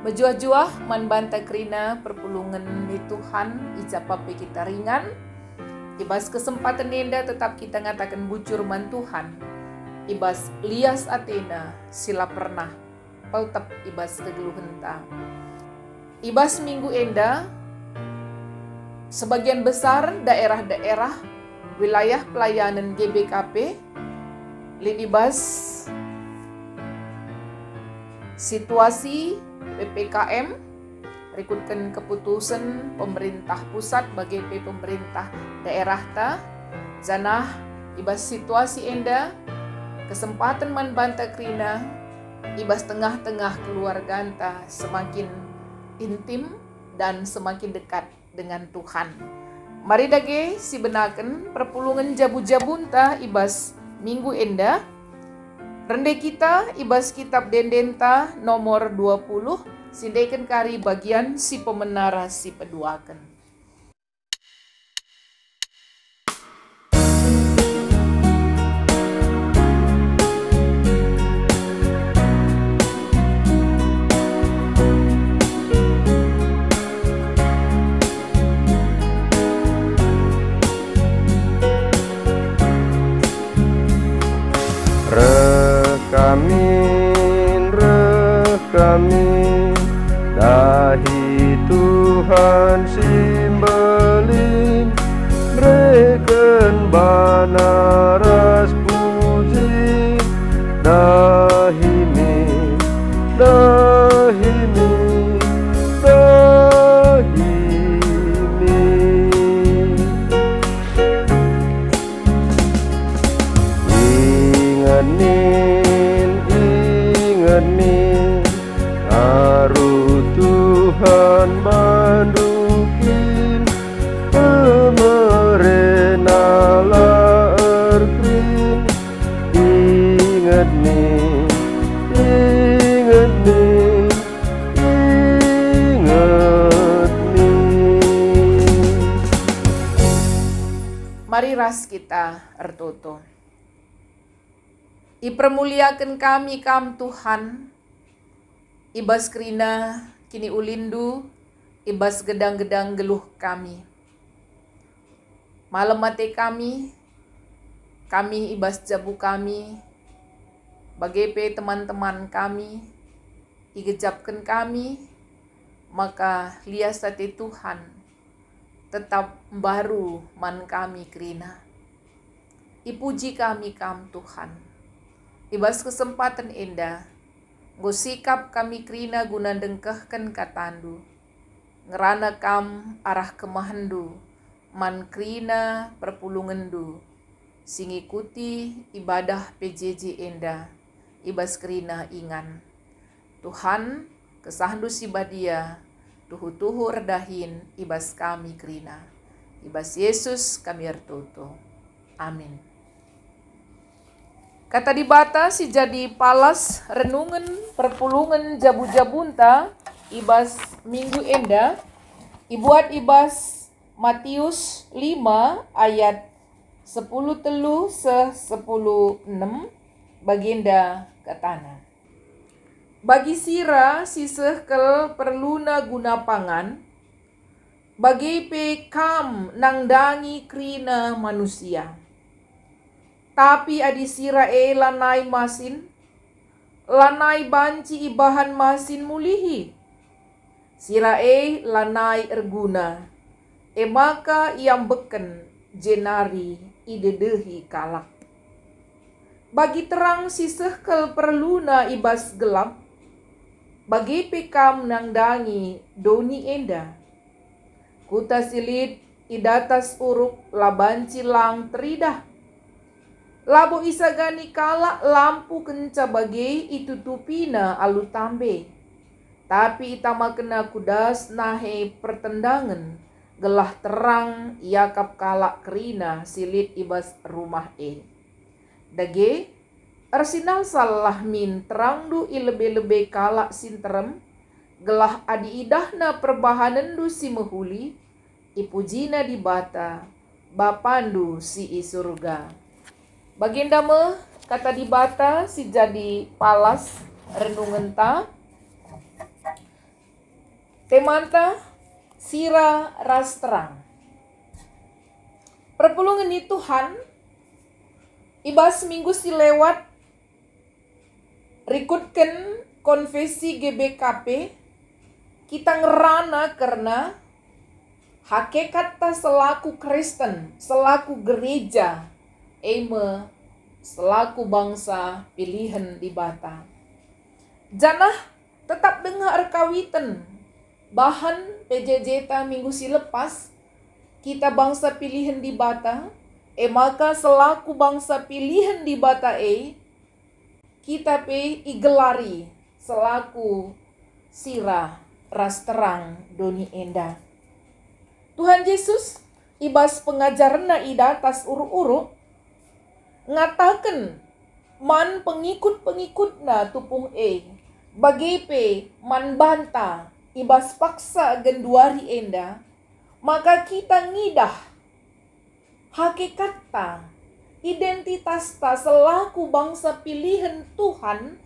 Mejuah-juah man banta kerina perpulungan ni Tuhan icapapi kita ringan. Ibas kesempatan enda tetap kita ngatakan bujur man Tuhan. Ibas lias Athena sila pernah pautap ibas kegeluhenta. Ibas minggu enda sebagian besar daerah-daerah wilayah pelayanan GBKP libas situasi PPKM rekutkan keputusan pemerintah pusat bagi pemerintah daerah ta zanah ibas situasi enda kesempatan man banta krina ibas tengah-tengah keluarga anta semakin intim dan semakin dekat dengan Tuhan. Mari dage si benaken perpulungan jabu-jabunta ibas minggu enda. Rende kita ibas kitab Dendenta nomor 20 sindeken kari bagian si pemenara si peduaken. Kami dahi Tuhan simbelin reken banaras puji dahimi ingenin Aru Tuhan mandukin pemerena laerkrin inget nih Mari ras kita ertoto ipermuliakan kami kam Tuhan ibas kerina kini ulindu ibas gedang-gedang geluh kami. Malam mate kami ibas jabu kami, bagepe teman-teman kami, igejapkan kami, maka liasate Tuhan tetap baru man kami kerina. Ipuji kami kam Tuhan, ibas kesempatan indah, Gosikap kami krina guna dengkehken katandu. Ngerana kam arah kemahandu. Man krina perpulungandu. Singikuti ibadah PJJ enda. Ibas krina ingan. Tuhan kesahandu sibadia. Tuhu-tuhu redahin ibas kami krina. Ibas Yesus kami ertutu. Amin. Kata dibata si jadi palas renungan perpulungan jabu-jabunta ibas minggu enda ibuat ibas Matius 5 ayat 10 telu se 10 6 baginda katana. Bagi sira siseh kel perluna guna pangan bagi pe kam nangdangi krina manusia. Tapi adi sira lanai masin, lanai banci ibahan masin mulihi. Sira lanai erguna, maka iam beken jenari idedehi kalak. Bagi terang siseh kel perluna ibas gelap, bagi pekam nangdangi doni enda. Kuta silit idatas uruk labanci lang teridah. Labo isagani kala lampu kenca bagai itu tupina alu tambe. Tapi itama kena kudas nahe pertendangan. Gelah terang iakap kala kerina silit ibas rumah Dage ersinal salah min terang du ilebe-lebe kala sinterem. Gelah adi idahna perbahanan du si mehuli. Ipujina di bata. Bapandu si isurga. Baginda me kata dibata si jadi palas renungan ta Temanta sira ras terang. Perpulungan ni Tuhan, ibas minggu si lewat, rikutkan konfesi GBKP, kita ngerana karena hakikat ta selaku Kristen, selaku gereja, selaku bangsa pilihan di Bata. Janah tetap dengar kawitan, bahan PJJ ta minggu si lepas, kita bangsa pilihan di Bata, maka selaku bangsa pilihan di Bata kita igelari selaku sira ras terang doni enda. Tuhan Yesus ibas pengajaran ida tas uru-uru ngatakan man pengikut na tupung bagi man banta ibas paksa genduari enda, maka kita ngidah hakikat ta, identitas ta selaku bangsa pilihan Tuhan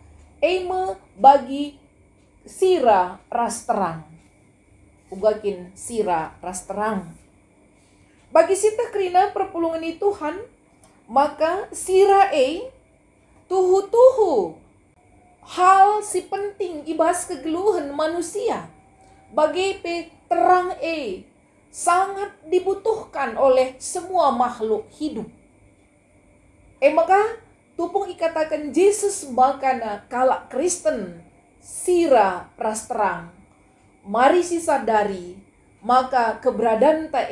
bagi sira ras terang. Ugakin sira ras terang. Bagi sita krina perpulungan ni Tuhan, maka sira tuhu-tuhu hal si penting ibas kegeluhan manusia. Bagi terang sangat dibutuhkan oleh semua makhluk hidup. Maka tupung ikatakan Yesus makana kalak Kristen sira ras terang. Mari si sadari, maka keberadaan ta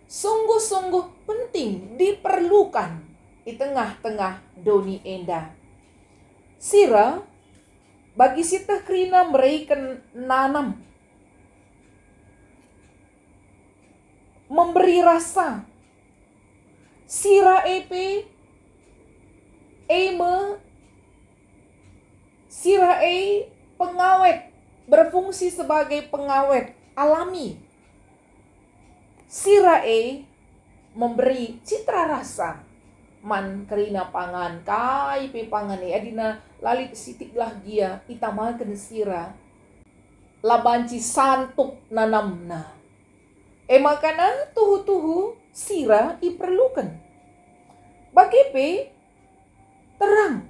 sungguh-sungguh penting diperlukan di tengah-tengah doni enda. Sira bagi sita krina mereka nanam, memberi rasa. Sira sira pengawet, berfungsi sebagai pengawet alami. Sira memberi citra rasa. Man kerina pangan, kai pangan adina lalit sitiklah gia itamakan sira. Labanci santuk nanamna. Makana tuhu-tuhu sira diperlukan. Bagi terang.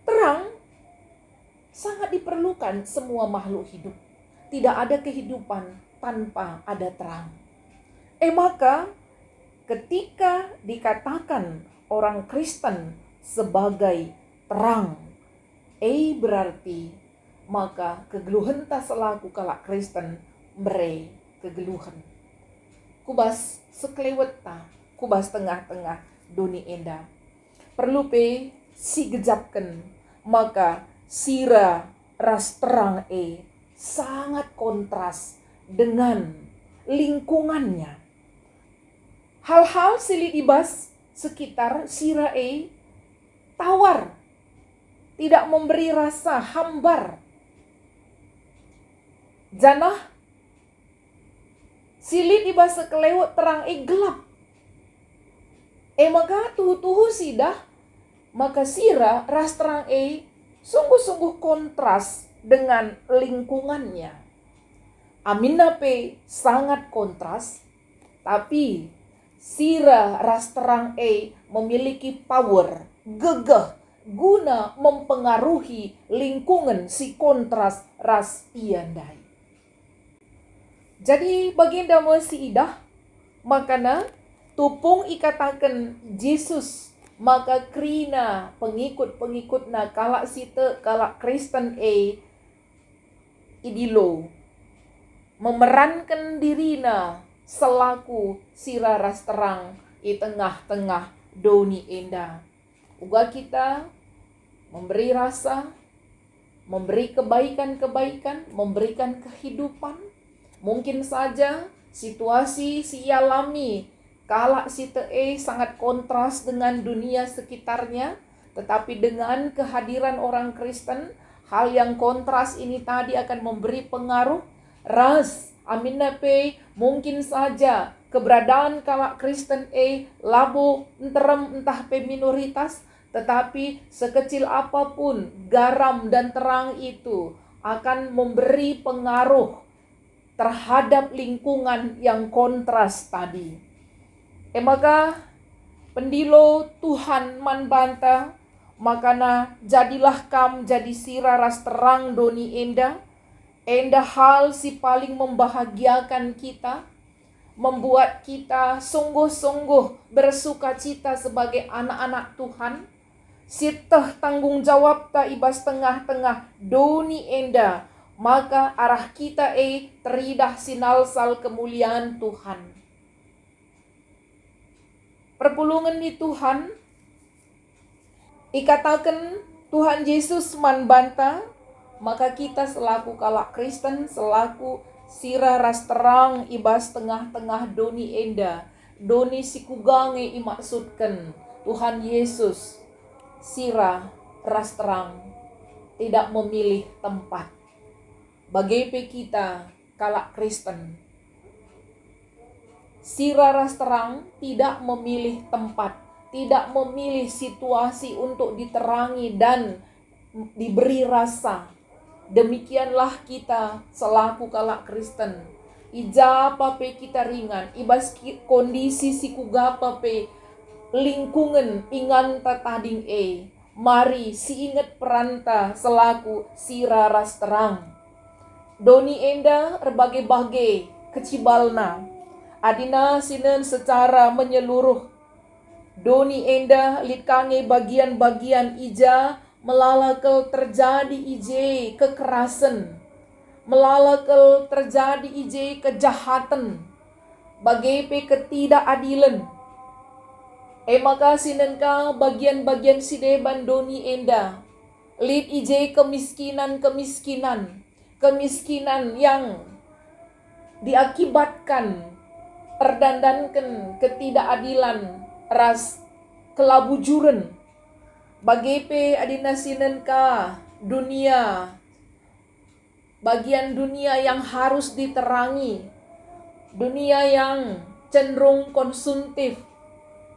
Terang sangat diperlukan semua makhluk hidup. Tidak ada kehidupan tanpa ada terang. Maka ketika dikatakan orang Kristen sebagai terang, berarti maka kegeluhan ta selaku kalak Kristen bere kegeluhan. Kubas sekelewet ta, kubas tengah-tengah doni enda. Perlu si gejapkan, maka sira ras terang sangat kontras dengan lingkungannya. Hal-hal silit ibas sekitar sira tawar, tidak memberi rasa, hambar. Janah silit ibas sekelewet terang gelap. Maka tuhu-tuhu sidah, maka sira ras terang sungguh-sungguh kontras dengan lingkungannya. Aminna sangat kontras, tapi sira ras terang memiliki power, gegah, guna mempengaruhi lingkungan si kontras ras iandai. Jadi baginda masih idah, makana tupung ikatakan Yesus, maka krina pengikut-pengikutna kalak sita kalak Kristen idilo memerankan dirina selaku sira ras terang di tengah-tengah doni enda. Uga kita memberi rasa, memberi kebaikan-kebaikan, memberikan kehidupan. Mungkin saja situasi si alami kalak sita sangat kontras dengan dunia sekitarnya, tetapi dengan kehadiran orang Kristen, hal yang kontras ini tadi akan memberi pengaruh ras. Aminna mungkin saja keberadaan kalak Kristen labu entah minoritas, tetapi sekecil apapun garam dan terang itu akan memberi pengaruh terhadap lingkungan yang kontras tadi. Maka pendilo Tuhan man banta, makana jadilah kam jadi sira ras terang doni enda hal si paling membahagiakan kita, membuat kita sungguh-sungguh bersuka cita sebagai anak-anak Tuhan. Sitah tanggung jawab ta ibas tengah-tengah doni enda, maka arah kita teridah sinalsal kemuliaan Tuhan. Perpulungan di Tuhan, ikatakan Tuhan Yesus man banta, maka kita selaku kalak Kristen, selaku sira ras terang ibas tengah-tengah doni enda, doni sikugange imaksudkan Tuhan Yesus sira ras terang, tidak memilih tempat. Bagi kita kalak Kristen, sira ras terang tidak memilih tempat, tidak memilih situasi untuk diterangi dan diberi rasa. Demikianlah kita selaku kalak Kristen. Ija pape kita ringan, ibas kondisi sikugapa pe lingkungan ingan tatading mari si ingat peranta selaku sira ras terang. Doni enda berbagai-bagai kecibalna, adina sinen secara menyeluruh. Doni enda litkange bagian-bagian ija melalakel terjadi ije kekerasan, melalakel terjadi ije kejahatan, bagai pe ketidakadilan. Maka sinenka bagian-bagian sideban doni enda lit ije kemiskinan yang diakibatkan perdandankan ketidakadilan ras kelabujuran. Bagepe adina sinenka dunia, bagian dunia yang harus diterangi, dunia yang cenderung konsumtif,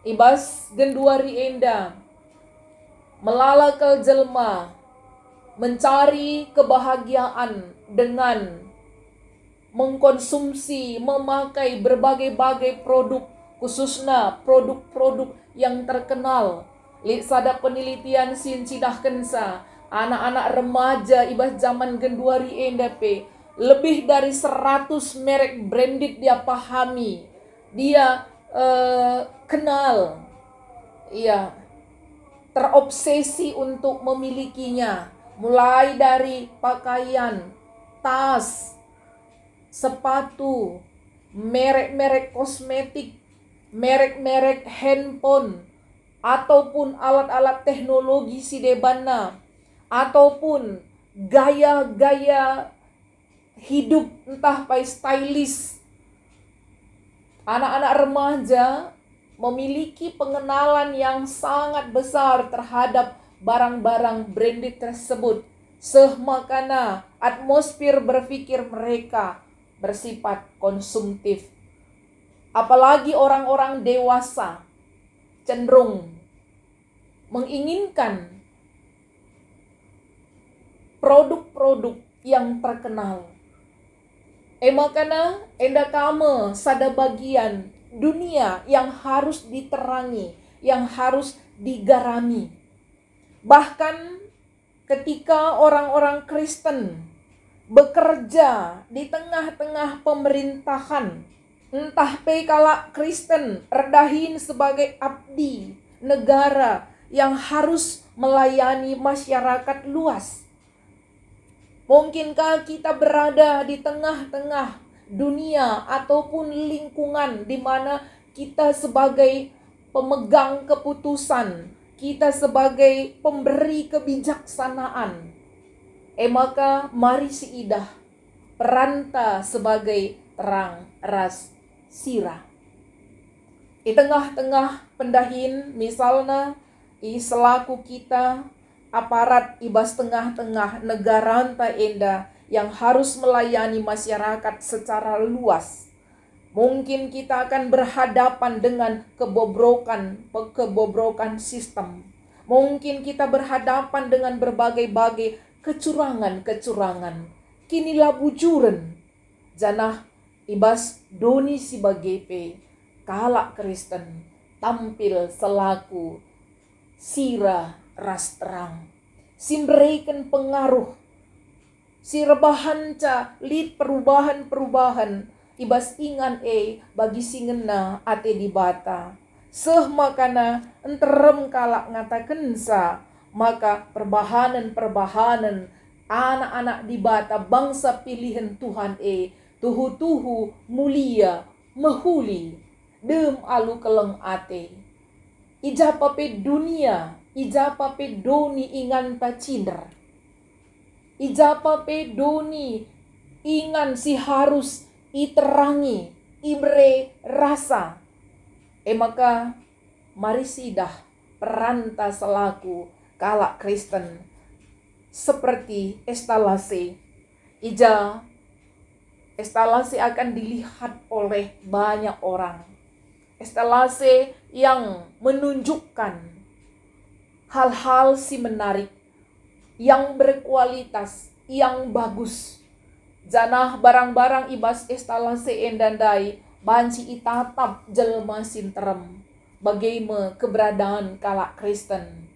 ibas genduari enda melalakal jelma mencari kebahagiaan dengan mengkonsumsi, memakai berbagai-bagai produk, khususnya produk-produk yang terkenal. Sada penelitian sin cidah kensa, anak-anak remaja ibas zaman genduari endape, lebih dari 100 merek branded dia pahami, dia kenal, iya, terobsesi untuk memilikinya, mulai dari pakaian, tas, sepatu, merek-merek kosmetik, merek-merek handphone, ataupun alat-alat teknologi sidebana, ataupun gaya-gaya hidup entah pai stylish. Anak-anak remaja memiliki pengenalan yang sangat besar terhadap barang-barang branded tersebut. Semakana atmosfer berpikir mereka bersifat konsumtif. Apalagi orang-orang dewasa cenderung menginginkan produk-produk yang terkenal. Makana enda kame sada bagian dunia yang harus diterangi, yang harus digarami. Bahkan ketika orang-orang Kristen bekerja di tengah-tengah pemerintahan, entah pe kala Kristen redahin sebagai abdi negara yang harus melayani masyarakat luas. Mungkinkah kita berada di tengah-tengah dunia ataupun lingkungan di mana kita sebagai pemegang keputusan, kita sebagai pemberi kebijaksanaan, maka mari siidah peranta sebagai terang ras sira. Di tengah-tengah pendahin misalnya selaku kita aparat ibas tengah-tengah negara anta enda yang harus melayani masyarakat secara luas. Mungkin kita akan berhadapan dengan kebobrokan sistem. Mungkin kita berhadapan dengan berbagai-bagai kecurangan-kecurangan. Kinilah bujuran. Janah ibas doni sebagai pe kalak Kristen tampil selaku sira ras terang. Simberikan pengaruh. Si rebahan ca lid perubahan ibas ingan bagi singena ate di bata. Seh makana enterem kalak ngatakan sa, maka perbahanan anak-anak di bata bangsa pilihan Tuhan tuhu mulia mehuli dem alu keleng ate. Ija pape dunia, ija pape doni ingan pacinder. Ija pape doni ingan si harus iterangi, ibre rasa. Maka mari sidah peranta selaku kalak Kristen seperti estalase. Ija estalase akan dilihat oleh banyak orang. Estalase yang menunjukkan hal-hal si menarik, yang berkualitas, yang bagus. Janah barang-barang ibas estalase endandai banci itatap jelma sinterem. Bagaimana keberadaan kalak Kristen.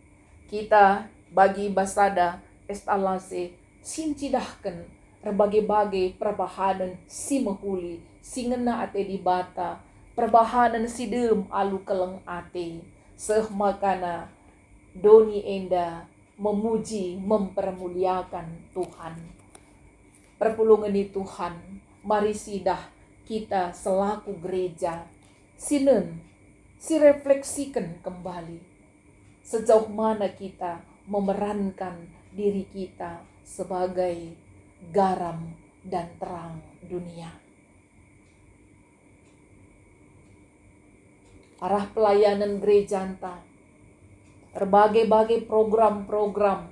Kita bagi basada estalase sincidahkan berbagai-bagai perbahanan si mehuli, si ngena ate di bata, perbahanan si dem alu keleng ate. Seh makana doni enda memuji mempermuliakan Tuhan. Perpulungan di Tuhan, mari sidah kita selaku gereja sinen si refleksikan kembali sejauh mana kita memerankan diri kita sebagai garam dan terang dunia. Arah pelayanan gereja anta, berbagai-bagai program-program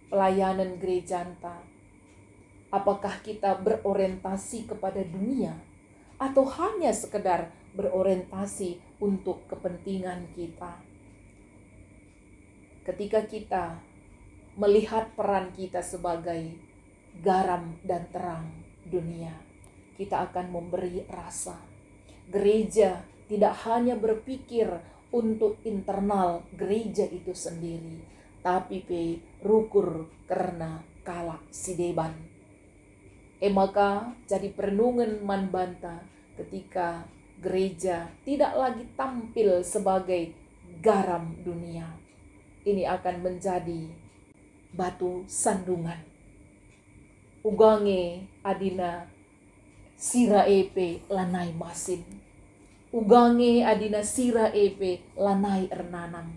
pelayanan gereja anta. Apakah kita berorientasi kepada dunia atau hanya sekedar berorientasi untuk kepentingan kita? Ketika kita melihat peran kita sebagai garam dan terang dunia, kita akan memberi rasa. Gereja tidak hanya berpikir untuk internal gereja itu sendiri, tapi rukur karena kalak sideban. Maka jadi perenungan manbanta ketika gereja tidak lagi tampil sebagai garam dunia. Ini akan menjadi batu sandungan. Ugange adina sira epe lanai masin. Ugange adina sira epe lanai ernanam.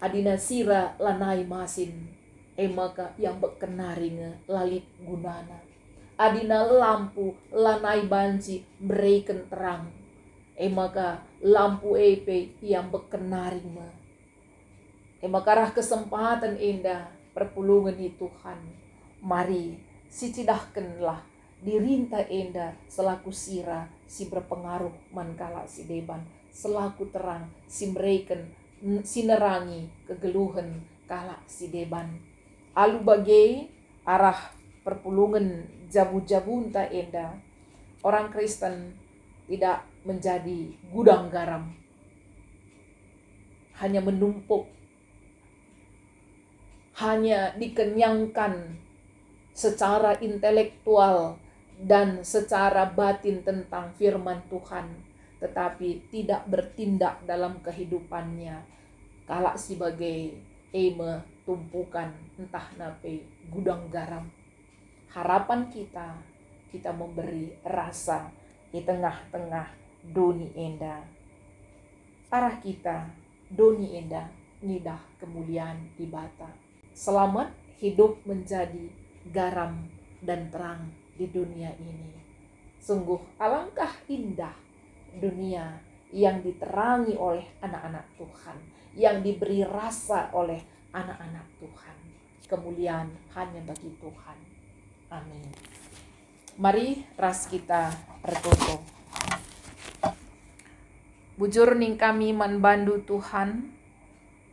Adina sira lanai masin. Maka yang berkenaring lalit gunana. Adina lampu lanai banci berikan terang. Maka lampu epe yang berkenaring. Maka rah kesempatan indah perpulungan di Tuhan. Mari sicidahkanlah dirinta indah selaku sira si berpengaruh mankala si deban. Selaku terang si berikan sinerangi kegeluhan kala si deban. Alu bagai arah perpulungan jabu-jabunta enda, orang Kristen tidak menjadi gudang garam, hanya menumpuk, hanya dikenyangkan secara intelektual dan secara batin tentang firman Tuhan, tetapi tidak bertindak dalam kehidupannya. Kalak sebagai tumpukan entah nape gudang garam. Harapan kita memberi rasa di tengah-tengah doni enda. Arah kita doni enda nidah kemuliaan di bata. Selamat hidup menjadi garam dan terang di dunia ini. Sungguh alangkah indah dunia yang diterangi oleh anak-anak Tuhan, yang diberi rasa oleh anak-anak Tuhan. Kemuliaan hanya bagi Tuhan. Amin. Mari ras kita berdoa. Bujur ning kami manbandu Tuhan,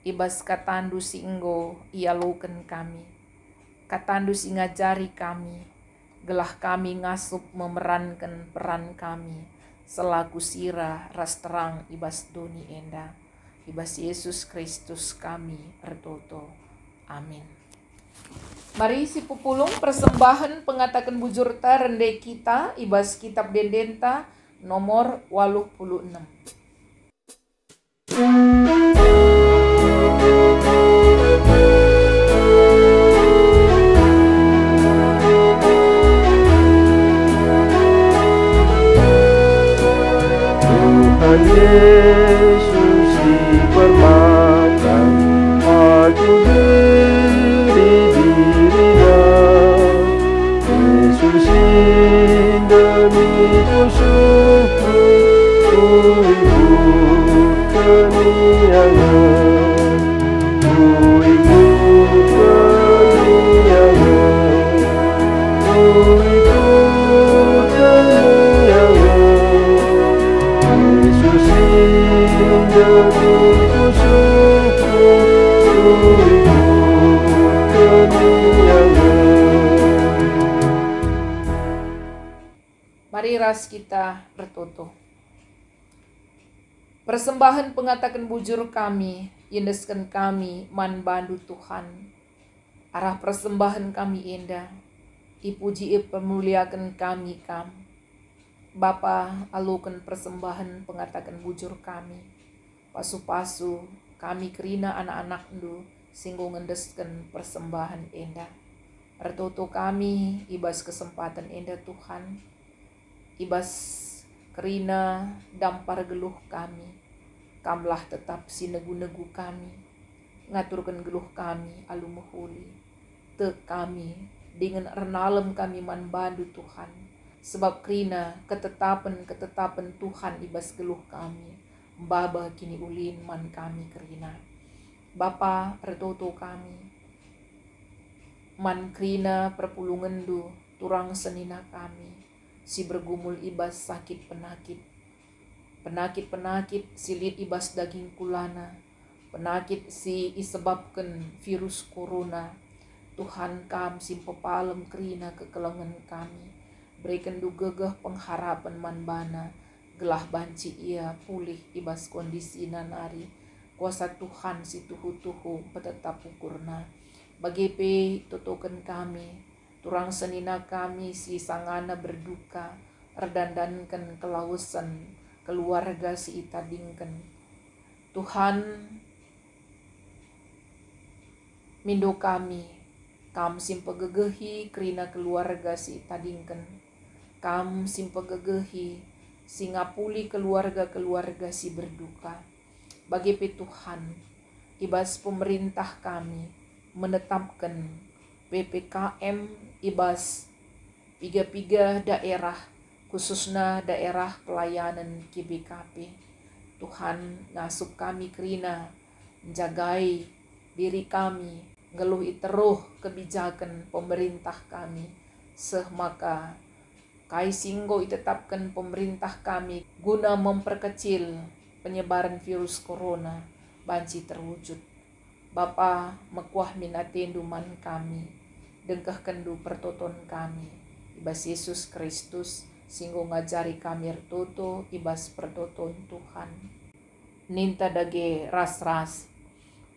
ibas katandu singgo ialukan kami. Katandu singajari kami, gelah kami ngasup memerankan peran kami selaku sirah ras terang ibas doni enda. Ibas Yesus Kristus kami ertoto. Amin. Mari si pupulung persembahan pengatakan bujur ta rende kita ibas kitab dendenta nomor 86. Tuhan Yesus dipermakan agung diri-dirinya. Yesus demi musuhku, ku ikut keniangan, ku ikut keniangan, ku ikut keniangan. Yesus demi musuhku, ku ikut keniangan. Mari ras kita bertoto. Persembahan pengatakan bujur kami, yendeskan kami man bandu Tuhan. Arah persembahan kami indah, ipuji pemuliakan kami kam. Bapa alukan persembahan pengatakan bujur kami. Pasu-pasu kami kerina anak-anak ndu singgung ngendeskan persembahan indah. Ertoto kami ibas kesempatan indah Tuhan. Ibas kerina dampar geluh kami. Kamlah tetap sinegu-negu kami. Ngaturkan geluh kami alu mehuli. Te kami dengan renalem kami man bandu Tuhan. Sebab kerina ketetapan Tuhan ibas geluh kami. Baba kini ulin man kami kerina. Bapa ertoto kami. Man kerina perpulungan du turang senina kami. Si bergumul ibas sakit penakit silit ibas daging kulana, penakit si isebabkan virus corona. Tuhan kam simpepalem kerina kekelengan kami, berikan du gegeh pengharapan manbana, gelah banci ia pulih ibas kondisi nanari. Kuasa Tuhan si tuhu-tuhu petetap ukurna, bagi pe totokan kami. Turang senina kami si sangana berduka, erdandankan kelausan keluarga si itadingkan. Tuhan mindo kami, kam simpegegehi kerina keluarga si itadingkan. Kam simpegegehi si ngapuli keluarga-keluarga si berduka. Bagi pe Tuhan, ibas pemerintah kami menetapkan PPKM ibas piga-piga daerah, khususnya daerah pelayanan KBKP. Tuhan ngasup kami kerina, menjagai diri kami, ngeluh iteruh kebijakan pemerintah kami. Maka kai singgo itetapkan pemerintah kami guna memperkecil penyebaran virus corona, banci terwujud. Bapa mekuah minatendu man kami, dengkah kendu pertoton kami. Ibas Yesus Kristus singgo ngajari kami ertoto ibas pertoton Tuhan. Ninta dage ras-ras.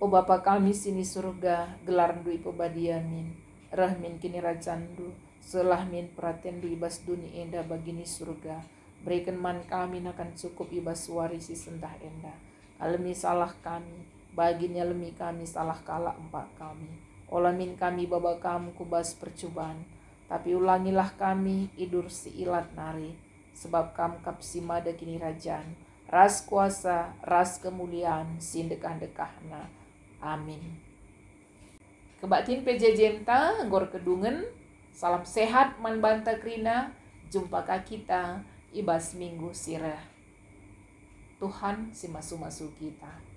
O Bapa kami sini surga, gelar du ipobadiamin, rahmin kini rajandu, selah min pratendu ibas duni enda bagini surga. Berikan man kami nakan cukup ibas warisi sendah enda. Alemi salah kami, baginya lemi kami salah kalah empat kami. Olamin kami baba kamu kubas percobaan, tapi ulangilah kami idur si ilat nari. Sebab kamu kapsimada kini rajan, ras kuasa, ras kemuliaan, sindekah-dekahna. Amin. Kebatin pejejenta, gor kedungen, salam sehat man banta krina, jumpa kita ibas minggu sirah. Tuhan si masu-masu kita.